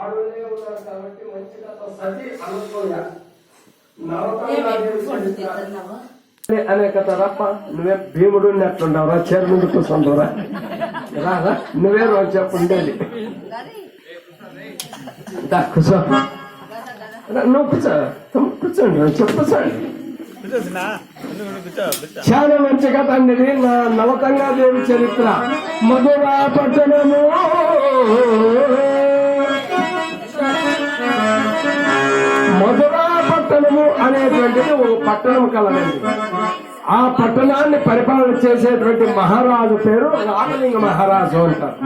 ఆడులే ఉన్నారు కాబట్టి మంచిగా సతి అనుకోయ అనే కదా రప్ప నువ్వే భీముడు అట్లుండవురా చీర ముందు కూర్చుండవురా రాదా నువ్వే రోజు చెప్పు ఉండేది కూర్చో నువ్వు కూర్చోండి చెప్పండి చాలా మంచి కథ అండి నా నవతంగా దేవి చరిత్ర మధురా పట్టణము మధురా పట్టణము అనేటువంటిది ఒక పట్టణం కలదండి. ఆ పట్టణాన్ని పరిపాలన చేసేటువంటి మహారాజు పేరు రామలింగ మహారాజు అంటారు.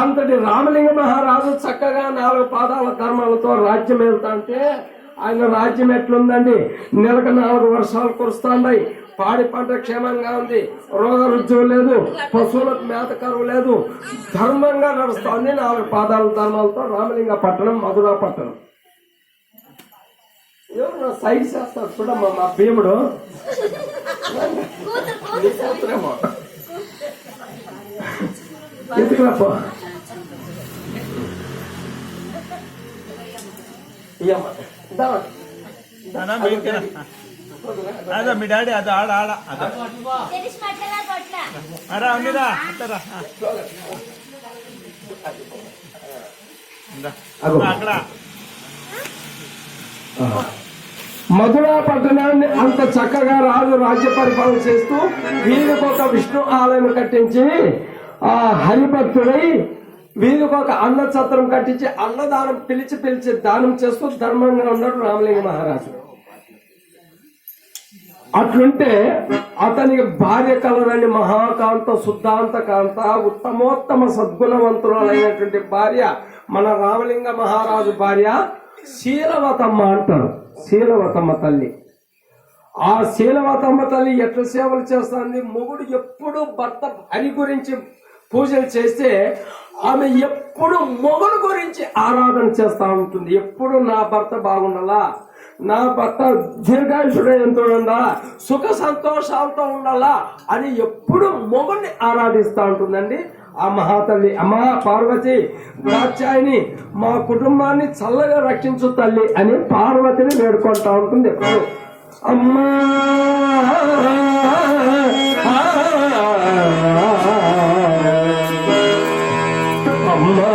అంతటి రామలింగ మహారాజు చక్కగా 4 పాదాల ధర్మాలతో రాజ్యం వెళ్తా అంటే ఆయన రాజ్యం ఎట్లుందండి, నెలకు 4 వర్షాలు కురుస్తున్నాయి, పాడి పంట క్షేమంగా ఉంది, రోగ రుజువు లేదు, పశువులకు మేత కరువు లేదు, ధర్మంగా నడుస్తోంది. 4 పాదాల ధర్మాలతో రామలింగ పట్టణం మధురా పట్టణం. ఎవరు నా సైడ్ చేస్తారు చూడమ్మా మా భీముడు కూతురేమో ఎందుకురాపో మీ డాడీ అది ఆడ ఆడ అరా ఉన్నదా అక్కడ మధురా పట్టణాన్ని అంత చక్కగా రాజు రాజ్య పరిపాలన చేస్తూ వీరికొక విష్ణు ఆలయం కట్టించి ఆ హరిభక్తుడై వీరికొక అన్న ఛత్రం కట్టించి అన్నదానం పిలిచి దానం చేస్తూ ధర్మంగా ఉన్నాడు రామలింగ మహారాజు. అట్లుంటే అతనికి భార్య కలరని మహాకాంత శుద్ధాంత కాంత ఉత్తమోత్తమ సద్గుణవంతురాలైనటువంటి భార్య మన రామలింగ మహారాజు భార్య శీలవతమ్మ అంటారు. శీలవతమ్మ తల్లి. ఆ శీలవతమ్మ తల్లి ఎట్లా సేవలు చేస్తుంది, మొగుడు ఎప్పుడు భర్త హరి గురించి పూజలు చేస్తే ఆమె ఎప్పుడు మొగుడు గురించి ఆరాధన చేస్తా ఉంటుంది. ఎప్పుడు నా భర్త బాగుండాలా, నా భర్త దీర్ఘాయుషుడే ఎంత ఉండాలా, సుఖ సంతోషాలతో ఉండాలా అని ఎప్పుడు మొగుడిని ఆరాధిస్తూ ఉంటుందండి ఆ మహాతల్లి. అమ్మా పార్వతి దాచాయిని మా కుటుంబాన్ని చల్లగా రక్షించు తల్లి అని పార్వతిని వేడుకుంటా ఉంటుంది ఎప్పుడు. అమ్మా అమ్మా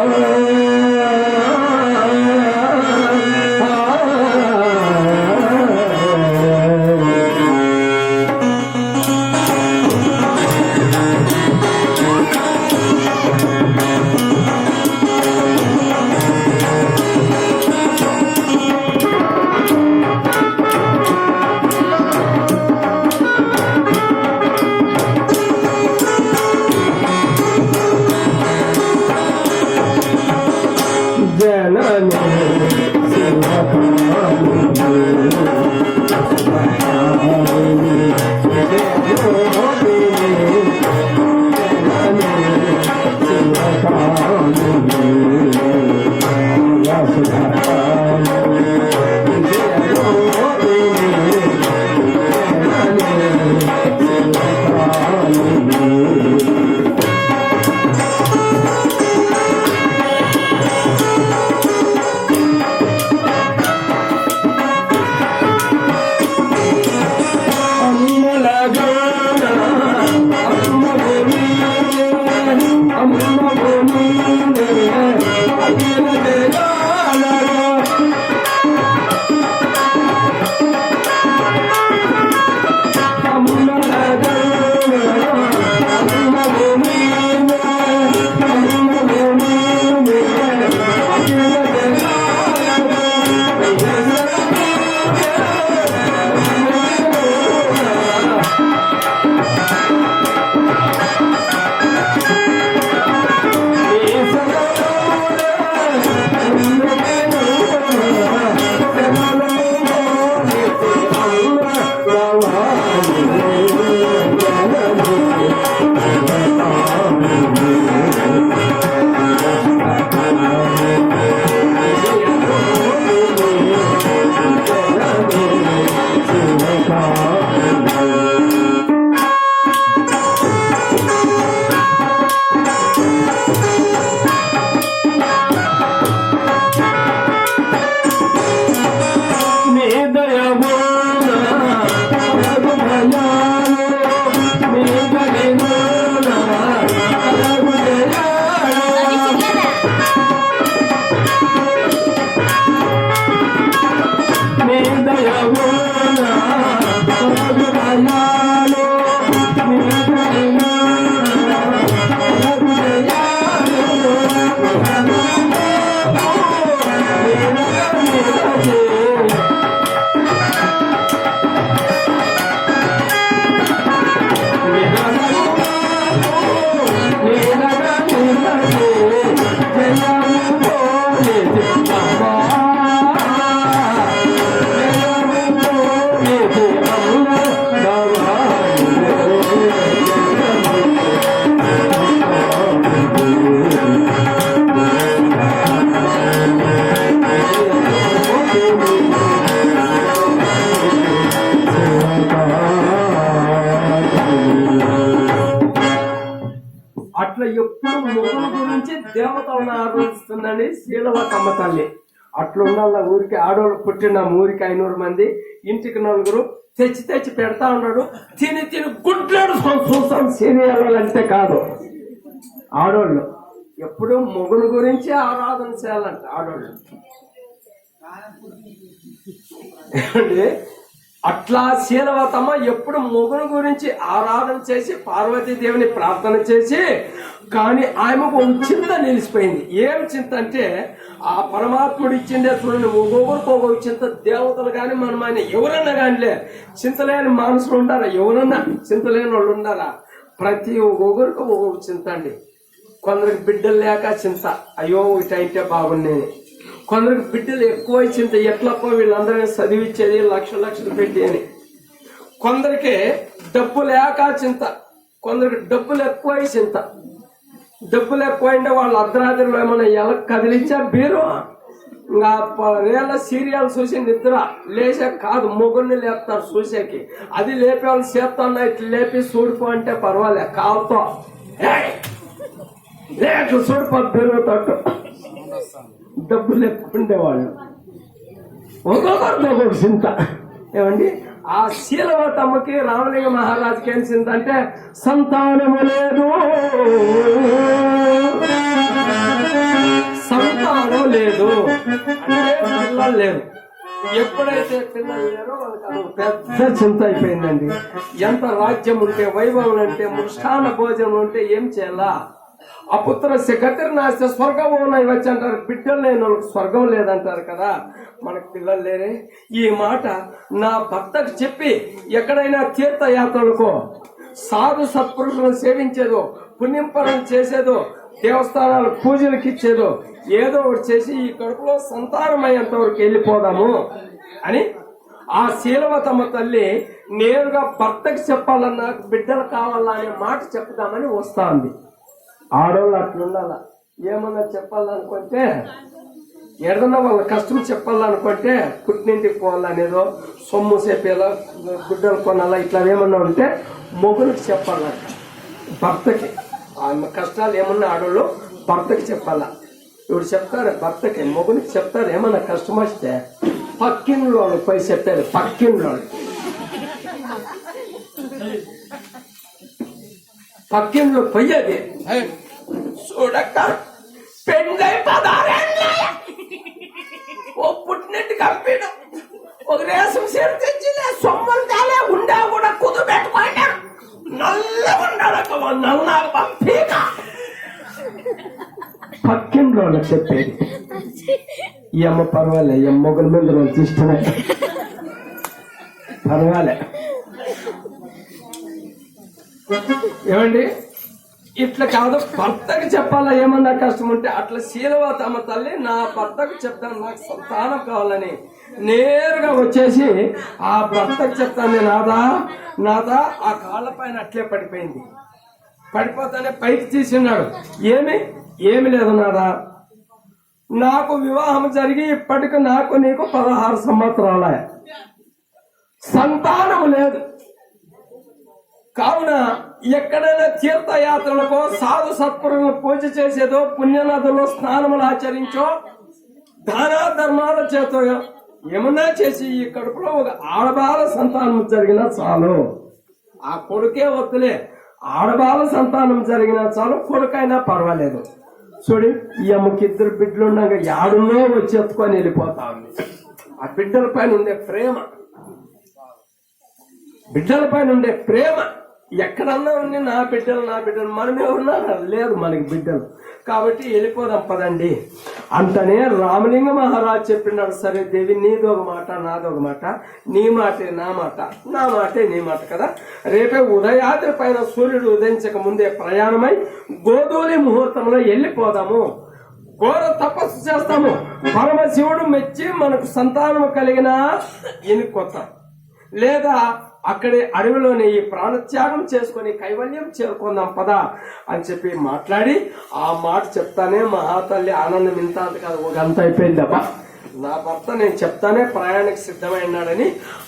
దేవతలను ఆరాధిస్తుందండి శీలవతమ్మ తల్లి. అట్లుండాల ఊరికి ఆడవాళ్ళు పుట్టిన ఊరికి 500 మంది, ఇంటికి 4 తెచ్చి పెడతా ఉన్నాడు. తిని గుడ్లాడు చూస్తాం సీనియర్లంటే కాదు. ఆడోళ్ళు ఎప్పుడు మొగుడు గురించి ఆరాధన చేయాలంట ఆడోళ్ళు. అట్లా శీలవతమ్మ ఎప్పుడు మొగుడు గురించి ఆరాధన చేసి పార్వతీదేవిని ప్రార్థన చేసి, కానీ ఆమెకు ఒక చింత నిలిచిపోయింది. ఏం చింత అంటే ఆ పరమాత్ముడు ఇచ్చిందే చూడండి, ఒక్కొక్కరికి ఒక్కొక్క చింత. దేవతలు కానీ మనమైన ఎవరన్నా కానిలే చింతలేని మనసులు ఉండాలా, ఎవరన్నా చింతలేని వాళ్ళు ఉండాలా. ప్రతి ఒక్కొక్కరికి ఒక్కొక్క చింత అండి. కొందరికి బిడ్డలు లేక చింత, అయ్యో ఇట అయితే బాగున్నాయి. కొందరికి బిడ్డలు ఎక్కువ చింత, ఎట్లప్ప వీళ్ళందరినీ చదివించేది లక్షలు పెట్టి అని. కొందరికి డబ్బు లేక చింత, కొందరికి డబ్బులు ఎక్కువ చింత. డబ్బులు ఎక్కువైంటే వాళ్ళు అర్ధరాత్రిలో ఏమన్నా ఎలా కదిలించా బీరు ఇంకా రేళ్ళ సీరియల్ చూసి నిద్ర లేచే కాదు, మొగుడిని లేపుతారు చూసేకి. అది లేపే వాళ్ళు చేస్తున్నా ఇట్లా లేపి చూడిపో అంటే పర్వాలే, కాలుతో లేక చూడిపో బీరుతోట్టు. డబ్బులు ఎక్కుండేవాళ్ళు ఒక్కొక్కరు చింత. ఏమండి ఆ శీలవతమ్మకి రామలింగ మహారాజుకి ఏం చింత అంటే సంతానము లేదు, సంతానం లేదు అంటే పిల్లలు లేరు. ఎప్పుడైతే పిల్లలు లేరో వాళ్ళకి అది పెద్ద చింత అయిపోయిందండి. ఎంత రాజ్యం ఉంటే, వైభవం ఉంటే, మృష్టాన భోజనం ఉంటే ఏం చేయాలా? అపుత్ర గతిర్నాశ స్వర్గం వచ్చి అంటారు. బిడ్డలు లేని వాళ్ళకి స్వర్గం లేదంటారు కదా. మనకు పిల్లలు లేరే. ఈ మాట నా భర్తకు చెప్పి ఎక్కడైనా తీర్థయాత్రలకో, సాధు సత్పురుషులను సేవించేదో, పుణ్యంపరం చేసేదో, దేవస్థానాలు పూజలకు ఇచ్చేదో ఏదో ఒకటి చేసి ఈ కడుపులో సంతానమయ్యేంత వరకు వెళ్ళిపోదాము అని ఆ శీలవతమ్మ తల్లి నేరుగా భర్తకు చెప్పాలన్నా, బిడ్డలు కావాలా అనే మాట చెప్తామని వస్తా ఉంది. ఆడవాళ్ళు అట్లుండాల. ఏమన్నా చెప్పాలనుకుంటే, ఏదన్నా వాళ్ళ కష్టం చెప్పాలనుకుంటే, పుట్టినింటికి పోవాలనేదో, సొమ్ము సేపేలా, గుడ్డలు కొనాలా, ఇట్లా ఏమన్నా ఉంటే మొగుడికి చెప్పాలంట. భర్తకి ఆమె కష్టాలు ఏమన్నా ఆడవాళ్ళు భర్తకి చెప్పాలా. ఇప్పుడు చెప్తారు భర్తకి, మొగుడికి చెప్తారు. ఏమన్నా కష్టం వస్తే పక్కింట్లో పోయి చెప్పారు. పక్కింట్లో పోయేది చూడక్క పెండ్లై 16 ఓ పుట్టినట్టు కంపీడు ఒక రేసం సేరు తెచ్చి సొమ్మలు తాలే ఉండా కూడా కుదు పెట్టుకోండి, నల్లగా ఉండాలక్క నల్లాగా పంపీక. పక్కింట్లో చెప్పేది. ఈ అమ్మ పర్వాలే, ఈ మొగల మీద రోజు ఇష్టమే పర్వాలే. ఏమండి ఇట్లా కాదు, భర్తకు చెప్పాలా ఏమన్నా కష్టం ఉంటే. అట్లా శీలవతమ్మ తల్లి నా భర్తకు చెప్తాను, నాకు సంతానం కావాలని నేరుగా వచ్చేసి ఆ భర్తకు చెప్తాను. నాదా ఆ కాళ్ళ పైన అట్లే పడిపోయింది. పడిపోతానే పైకి తీసినాడు. ఏమి లేదు నాదా, నాకు వివాహం జరిగి ఇప్పటికి నాకు నీకు 16 సంవత్సరాలే, సంతానం లేదు. కావున ఎక్కడైనా తీర్థయాత్రలకో, సాధు సత్పురులను పూజ చేసేదో, పుణ్యనదుల్లో స్నానములు ఆచరించో, దాన ధర్మాల చేతో ఏమన్నా చేసి ఈ కడుపులో ఒక ఆడబాల సంతానం జరిగినా చాలు. ఆ కొడుకే వద్దులే, ఆడబాల సంతానం జరిగినా చాలు, కొడుకైనా పర్వాలేదు. చూడి ఈ అమ్మకి 2 బిడ్డలు ఉండగా యాడున్నో వచ్చి ఎత్తుకొని వెళ్ళిపోతా ఉంది. ఆ బిడ్డల పైన ఉండే ప్రేమ, బిడ్డల పైన ఉండే ప్రేమ ఎక్కడన్నా ఉంది. నా బిడ్డలు మనమే ఉన్నా లేదు మనకి బిడ్డలు, కాబట్టి వెళ్ళిపోదాం పదండి అంటనే రామలింగ మహారాజు చెప్పినాడు. సరే దేవి, నీదొక మాట నాదొక మాట, నీ మాటే నా మాట, నా మాటే నీ మాట కదా. రేపే ఉదయాద్రి పైన సూర్యుడు ఉదయించక ముందే ప్రయాణమై గోధూలి ముహూర్తంలో వెళ్ళిపోదాము. ఘోర తపస్సు చేస్తాము. పరమశివుడు మెచ్చి మనకు సంతానం కలిగిన ఎన్నుకొత్తాం, లేదా అక్కడే అడవిలోనే ఈ ప్రాణత్యాగం చేసుకుని కైవల్యం చేరుకుందాం పదా అని చెప్పి మాట్లాడి ఆ మాట చెప్తానే మహాతల్లి ఆనందం ఇంత కాదు, ఒక అంత అయిపోయిందబ్బా. నా భర్త నేను చెప్తానే ప్రయాణానికి సిద్ధమైనాడని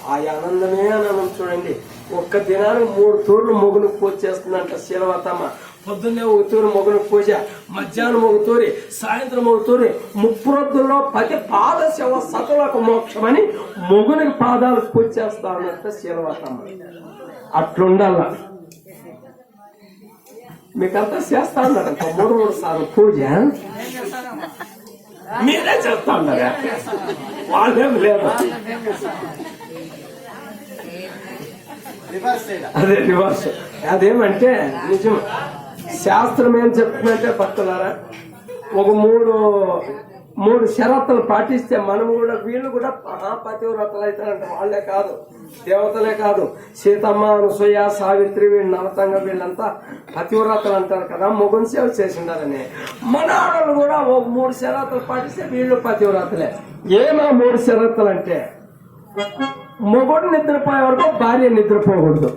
ఆ ఆనందమే ఆనందం. చూడండి, ఒక్క దినానికి 3 తూర్లు మొగును పూజ చేస్తుందంట శీలవతమ్మ. పొద్దున్నే ఒక తూరి మొగుని పూజ, మధ్యాహ్నం ఒక తూరి, సాయంత్రం ఒక తూరి, ముప్పురొద్దుల్లో ప్రతి పాద శివ సతులకు మోక్షమని మొగునికి పాదాలు పూజ చేస్తా అన్నట్టు శీలవతమ్మ. అట్లుండాల. మీకంతా చేస్తా ఉన్నారంట 3 సార్లు పూజ. మీరే చేస్తా ఉన్నారా? వాళ్ళేం లేదు. అదే రివర్స్. అదేమంటే నిజం. శాస్త్రం ఏం చెప్తుందంటే భక్తులారా, ఒక మూడు షరతులు పాటిస్తే మనము కూడా వీళ్ళు కూడా మహాపతివ్రతలు అవుతారంట. వాళ్ళే కాదు, దేవతలే కాదు, సీతమ్మ, అనసూయ, సావిత్రి, వీళ్ళు నరతంగా వీళ్ళంతా పతివ్రతలు అంటారు కదా, మొగుని సేవ చేసిండారని. మన ఆడలు కూడా ఒక 3 షరతులు పాటిస్తే వీళ్ళు పతివ్రతలే. ఏమా 3 షరతులు అంటే, మొగుడు నిద్రపోయే వరకు భార్య నిద్రపోకూడదు.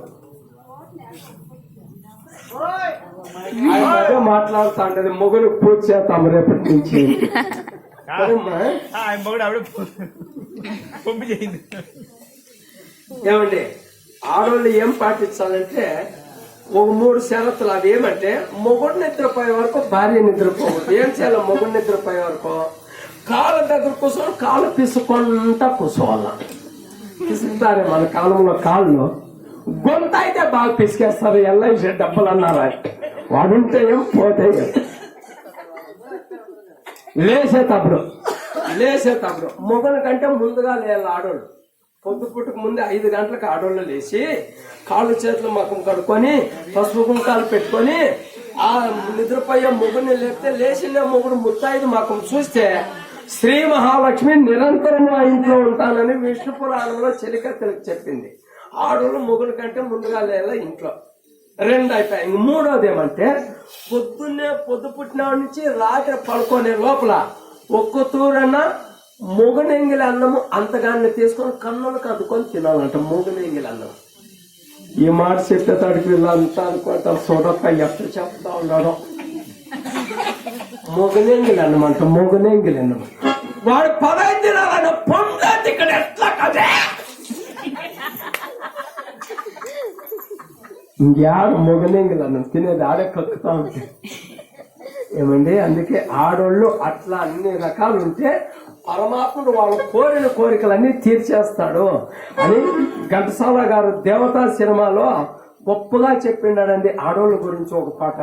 అదే మాట్లాడుతా ఉంటది, మొగుడు పూజ చేస్తాం రేపటి నుంచి. ఏమండి, ఆడవాళ్ళు ఏం పాటించాలంటే ఒక 3 షరతులు. అవి ఏమంటే, మొగుడు నిద్రపోయే వరకు భార్య నిద్రపోకూడదు. ఏం చేయాలి? మొగుడు నిద్రపోయే వరకు కాళ్ళ దగ్గర కూర్చొని కాళ్ళు పిసుకుంటా కూర్చోవాల. పిసుకుతారే మన కాలంలో కాళ్ళు. గొంత అయితే బాగా పిసికేస్తారు. ఎల్ఐసి డబ్బులు అన్నారా, వాడుంటే ఏం పోతే. లేచేటప్పుడు మొగల కంటే ముందుగా లేవాలి ఆడోళ్ళు. పొద్దు పుట్టుకు ముందే 5 గంటలకు ఆడోళ్ళు లేచి కాళ్ళు చేతులు మకం కడుక్కొని పసుపు కుంకాలు పెట్టుకొని ఆ నిద్రపోయే మొగుడిని లేపితే లేచిన మొగుడు ముత్తైదు మకం చూస్తే శ్రీ మహాలక్ష్మి నిరంతరం ఆ ఇంట్లో ఉంటానని విష్ణు పురాణంలో చెలికత్తెలకు చెప్పింది. ఆడోళ్ళు మొగుల కంటే ముందుగా లేల ఇంట్లో. 2 అయిపోయాయి. 3వది ఏమంటే, పొద్దున్నే పొద్దు పుట్టిన నుంచి రాత్రి పడుకునే లోపల ఒక్క తూరన్నా మొగనెంగిలి అన్నము అంతగాన్ని తీసుకొని కన్నులకు అద్దుకొని తినాలంట. మొగనెంగిలి అన్నం. ఈ మాట చెప్పేతాడికి వీళ్ళంతా అనుకుంటారు, చూడక ఎప్పుడు చెప్తా ఉన్నాడు. మొగనెంగిలి అన్నమాట. మొగనెంగిలి అన్నం వాడు 15 దినాలన్న పొందది ఇక్కడ ఎట్లా కదే. ఇంకేడు మొగనెంగిలి అన్నం తినేది ఆడే కక్కుతా ఉంటే. ఏమండి, అందుకే ఆడోళ్ళు అట్లా అన్ని రకాలు ఉంటే పరమాత్ముడు వాళ్ళు కోరిన కోరికలన్నీ తీర్చేస్తాడు అని ఘంటసాల గారు దేవతా సినిమాలో గొప్పగా చెప్పిండాడండి ఆడోళ్ళ గురించి ఒక పాట.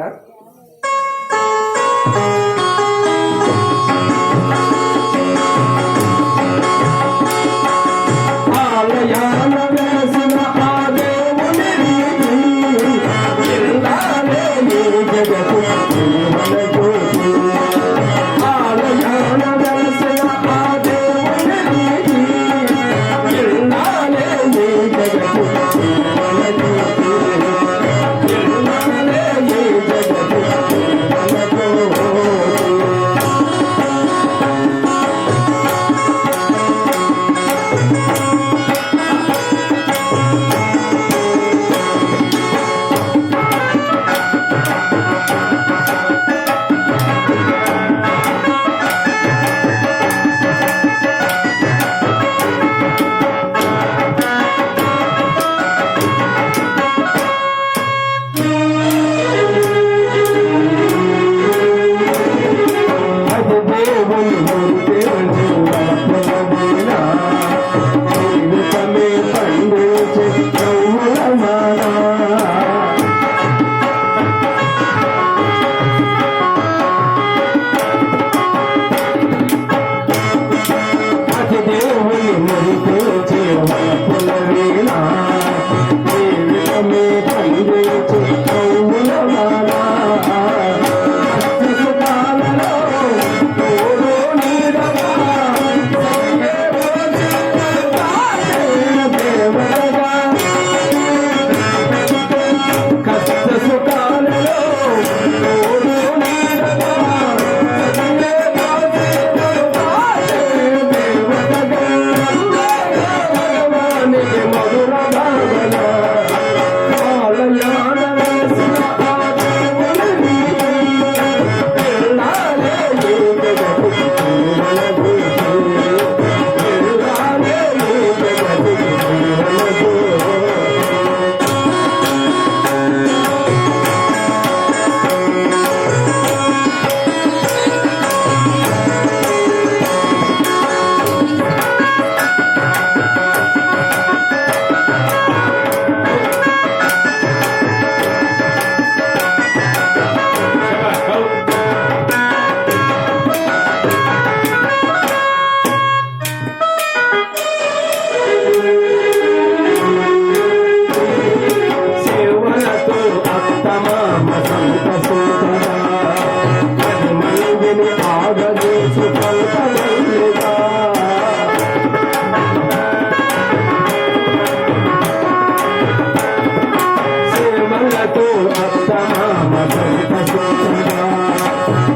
సేవలతో అత్తమామ సంతోషంగా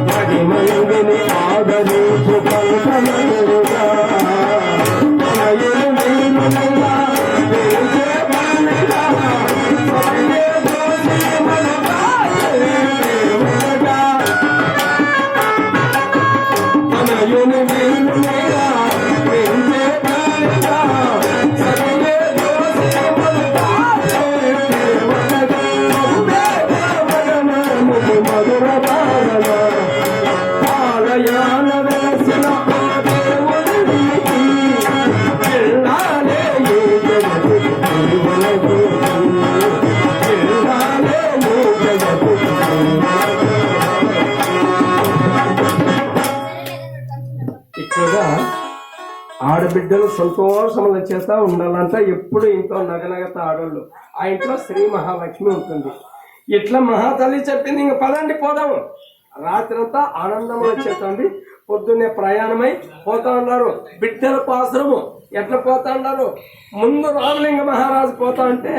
10 మందిని ఆదరించు పంతమలుగా ఆడబిడ్డలు సంతోషముల చేత ఉండాలంట. ఎప్పుడు ఇంట్లో నగనగత ఆడోళ్ళు, ఆ ఇంట్లో శ్రీ మహాలక్ష్మి ఉంటుంది. ఇట్లా మహాతల్లి చెప్పింది, ఇంక పదండి పోదాము. రాత్రంతా ఆనందముల చేతండి. పొద్దున్నే ప్రయాణమై పోతా ఉన్నారు. బిడ్డల పాసరము ఎట్లా పోతా ఉన్నారు. ముందు రామలింగ మహారాజు పోతా ఉంటే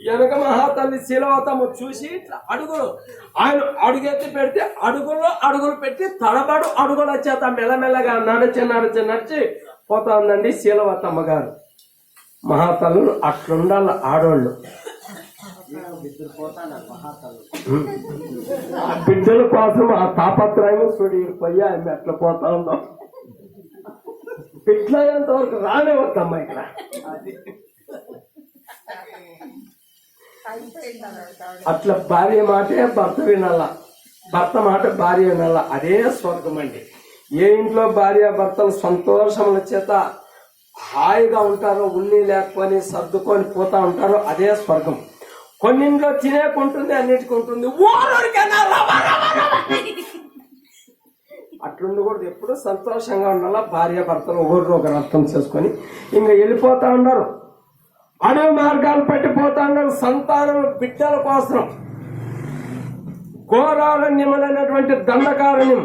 వెనక మహాతల్లి శీలవతము చూసి అడుగులు, ఆయన అడుగెత్తి పెడితే అడుగుల్లో అడుగులు పెట్టి తడబడు అడుగుల చేత మెల్లమెల్లగా నడిచి పోతా ఉందండి శీలవతమ్మ గారు. మహాతల్లు అట్లుండాల ఆడోళ్ళు. బిడ్డల కోసం ఆ తాపత్రయం చూడి పోయి ఆమె ఎట్లా పోతా ఉందాం. బిడ్డలంత వరకు రానే వద్దమ్మా ఇక్కడ. అట్లా భార్య మాటే భర్త వినాల, భర్త మాట భార్య వినాల. అదే స్వర్గం అండి. ఏ ఇంట్లో భార్య భర్తలు సంతోషముల చేత హాయిగా ఉంటారో, ఉన్ని లేకపోని సర్దుకొని పోతా ఉంటారో అదే స్వర్గం. కొన్నింట్లో తినేకుంటుంది, అన్నిటికీ ఉంటుంది. అట్లుండకూడదు. ఎప్పుడు సంతోషంగా ఉండాలా. భార్య భర్తలు ఒకరు అర్థం చేసుకొని ఇంకా వెళ్ళిపోతా ఉన్నారు. అడవి మార్గాలు పెట్టిపోతా ఉన్నారు. సంతానం బిడ్డల కోసం ఘోరారణ్యములైనటువంటి దండకారణ్యం,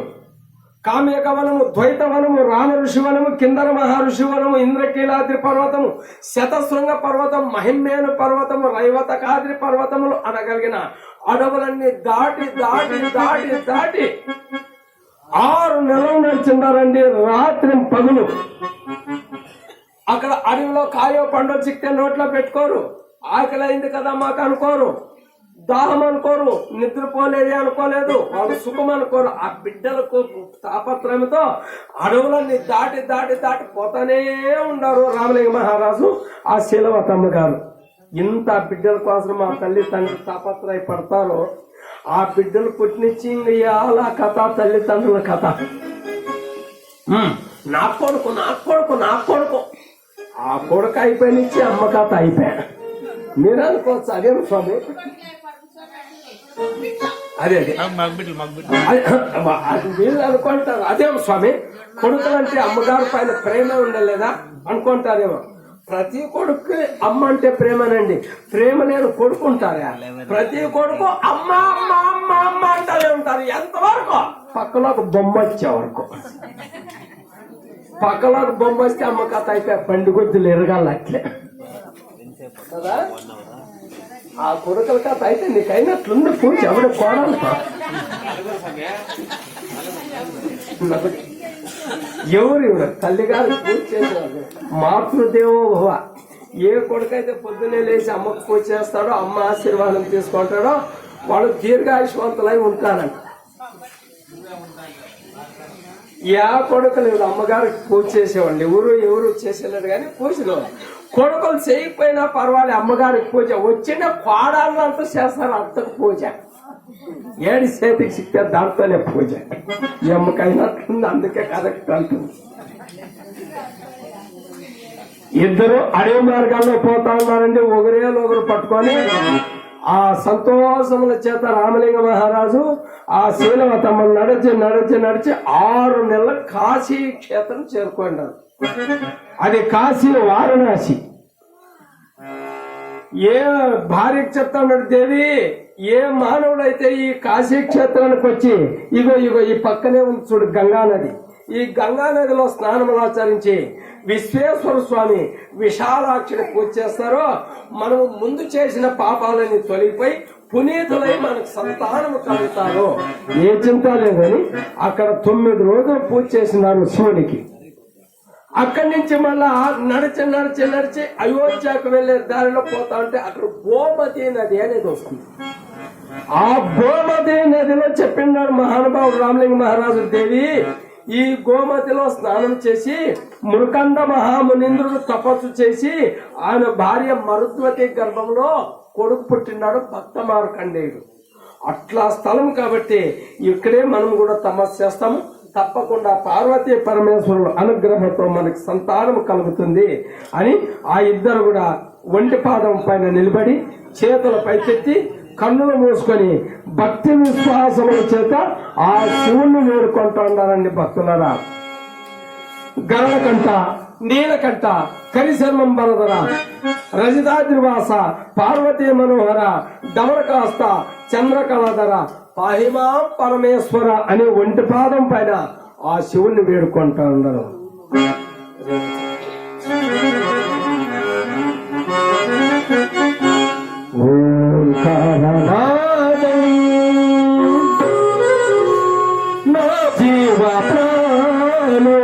కామ్యకవనము, ద్వైతవనము, రామ ఋషివనము, కిందర మహర్షివనము, ఇంద్రకీలాద్రి పర్వతము, శతశృంగ పర్వతం, మహిమేను పర్వతము, రైవతకాద్రి పర్వతములు అనగలిగిన అడవులన్నీ దాటి దాటి దాటి దాటి 6 నెలలు నడిచిన్నారండి. రాత్రి పగులు అక్కడ అడవిలో కాయో పండో చిక్తే నోట్లో పెట్టుకోరు. ఆకలి అయింది కదా మాకు అనుకోరు, దాహం అనుకోరు, నిద్రపోలేదే అనుకోలేదు, వాళ్ళు సుఖం అనుకోరు. ఆ బిడ్డలకు తాపత్రయంతో అడవులన్నీ దాటి దాటి దాటి పోతానే ఉన్నారు రామలింగ మహారాజు, ఆ శీలవతమ్మ గారు. ఇంత బిడ్డల కోసం ఆ తల్లి తండ్రి తాపత్రయ పడతారో, ఆ బిడ్డలు పుట్టినిచ్చి ఇంక కథ తల్లిదండ్రుల కథ. నా కొడుకు నా కొడుకు నా కొడుకు, ఆ కొడుకు అయిపోయినిచ్చి అమ్మ కథ అయిపోయా. మీరు అనుకోవచ్చు అదేం స్వామి, అదే వీళ్ళు అనుకుంటారు అదేం స్వామి, కొడుకులంటే అమ్మగారి పైన ప్రేమ ఉండలేదా అనుకుంటారేమో. ప్రతి కొడుకు అమ్మ అంటే ప్రేమనండి. ప్రేమ నేను కొడుకుంటారా? ప్రతి కొడుకు అమ్మ అమ్మ అమ్మ అమ్మ అంటారే ఉంటారు. ఎంతవరకు? పక్కలో ఒక బొమ్మ వచ్చే వరకు. పక్కలో ఒక బొమ్మ వస్తే అమ్మ కథ అయిపోయి బండి కొద్దులు ఎరగాలి అట్లే కదా. ఆ కొడుకుల కథ అయితే నీకైనట్లుంది. పూజ ఎవడ కోడాలంట ఎవరు తల్లిగారు పూజ చేసేవాళ్ళు. మాతృదేవో భవ. ఏ కొడుకైతే పొద్దున్నే లేచి అమ్మకు పూజ చేస్తాడో, అమ్మ ఆశీర్వాదం తీసుకుంటాడో వాళ్ళు దీర్ఘాయుష్వంతులై ఉంటారంట. యా కొడుకులు అమ్మగారికి పూజ చేసేవాళ్ళు ఎవరు చేసేవాళ్ళు కానీ పూజలో కొడుకులు చేయకపోయినా పర్వాలేదు. అమ్మగారికి పూజ వచ్చిన పాడాలంతా చేస్తారు. అంతకు పూజ ఏడు చేతికి సిక్తే దాంతోనే పూజ. ఈ అమ్మకైనట్టుంది, అందుకే కరెక్ట్ అంటుంది. ఇద్దరు అడవి మార్గాల్లో పోతా ఉన్నారండి. ఒకరు పట్టుకొని ఆ సంతోషముల చేత రామలింగ మహారాజు ఆ శీలవతమ్మను నడిచి 6 నెలల కాశీ క్షేత్రం చేరుకున్నారు. అది కాశీ వారణాసి. ఏ భార్యకు చెప్తాడు దేవి, ఏ మానవుడైతే ఈ కాశీ క్షేత్రానికి వచ్చి ఇగో ఈ పక్కనే ఉంది చూడు గంగా నది, ఈ గంగా నదిలో స్నానములాచరించి విశ్వేశ్వర స్వామి విశాలాక్షిని పూజ చేస్తారో మనము ముందు చేసిన పాపాలని తొలగిపోయి పునీతులై మనకు సంతానము కలుగుతారు. ఏ చింత లేదని అక్కడ 9 రోజులు పూజ చేసినారు శివునికి. అక్కడి నుంచి మళ్ళా నడిచి అయోధ్యకు వెళ్లే దారిలో పోతా ఉంటే అక్కడ గోమతి నది అనేది వస్తుంది. ఆ గోమతి నదిలో చెప్పినాడు మహానుభావుడు రామలింగ మహారాజు, దేవి ఈ గోమతిలో స్నానం చేసి మురకండ మహామునింద్రుడు తపస్సు చేసి ఆయన భార్య మరుద్వతి గర్భంలో కొడుకు పుట్టినాడు భక్త మార్కండేయుడు. అట్లా స్థలం కాబట్టి ఇక్కడే మనం కూడా తపస్సు చేస్తాము. తప్పకుండా పార్వతీ పరమేశ్వరుల అనుగ్రహంతో మనకి సంతానం కలుగుతుంది అని ఆ ఇద్దరు కూడా ఒంటి పాదం పైన నిలబడి చేతుల పైకెత్తి కన్నులు మూసుకొని భక్తి విశ్వాసముల చేత ఆ శివుణ్ణి వేడుకుంటూ ఉన్నారండి భక్తులరా. గరుడకంట, నీలకంఠ, కరిశర్మం బరదర, రజితాద్రివాస, పార్వతీ మనోహర, డమరకాస్త, చంద్రకళాధర, పాహిమా పరమేశ్వర అనే ఒంటి పాదం పైన ఆ శివుణ్ణి వేడుకుంటూ ఉన్నారు. నా జీవ ప్రాణో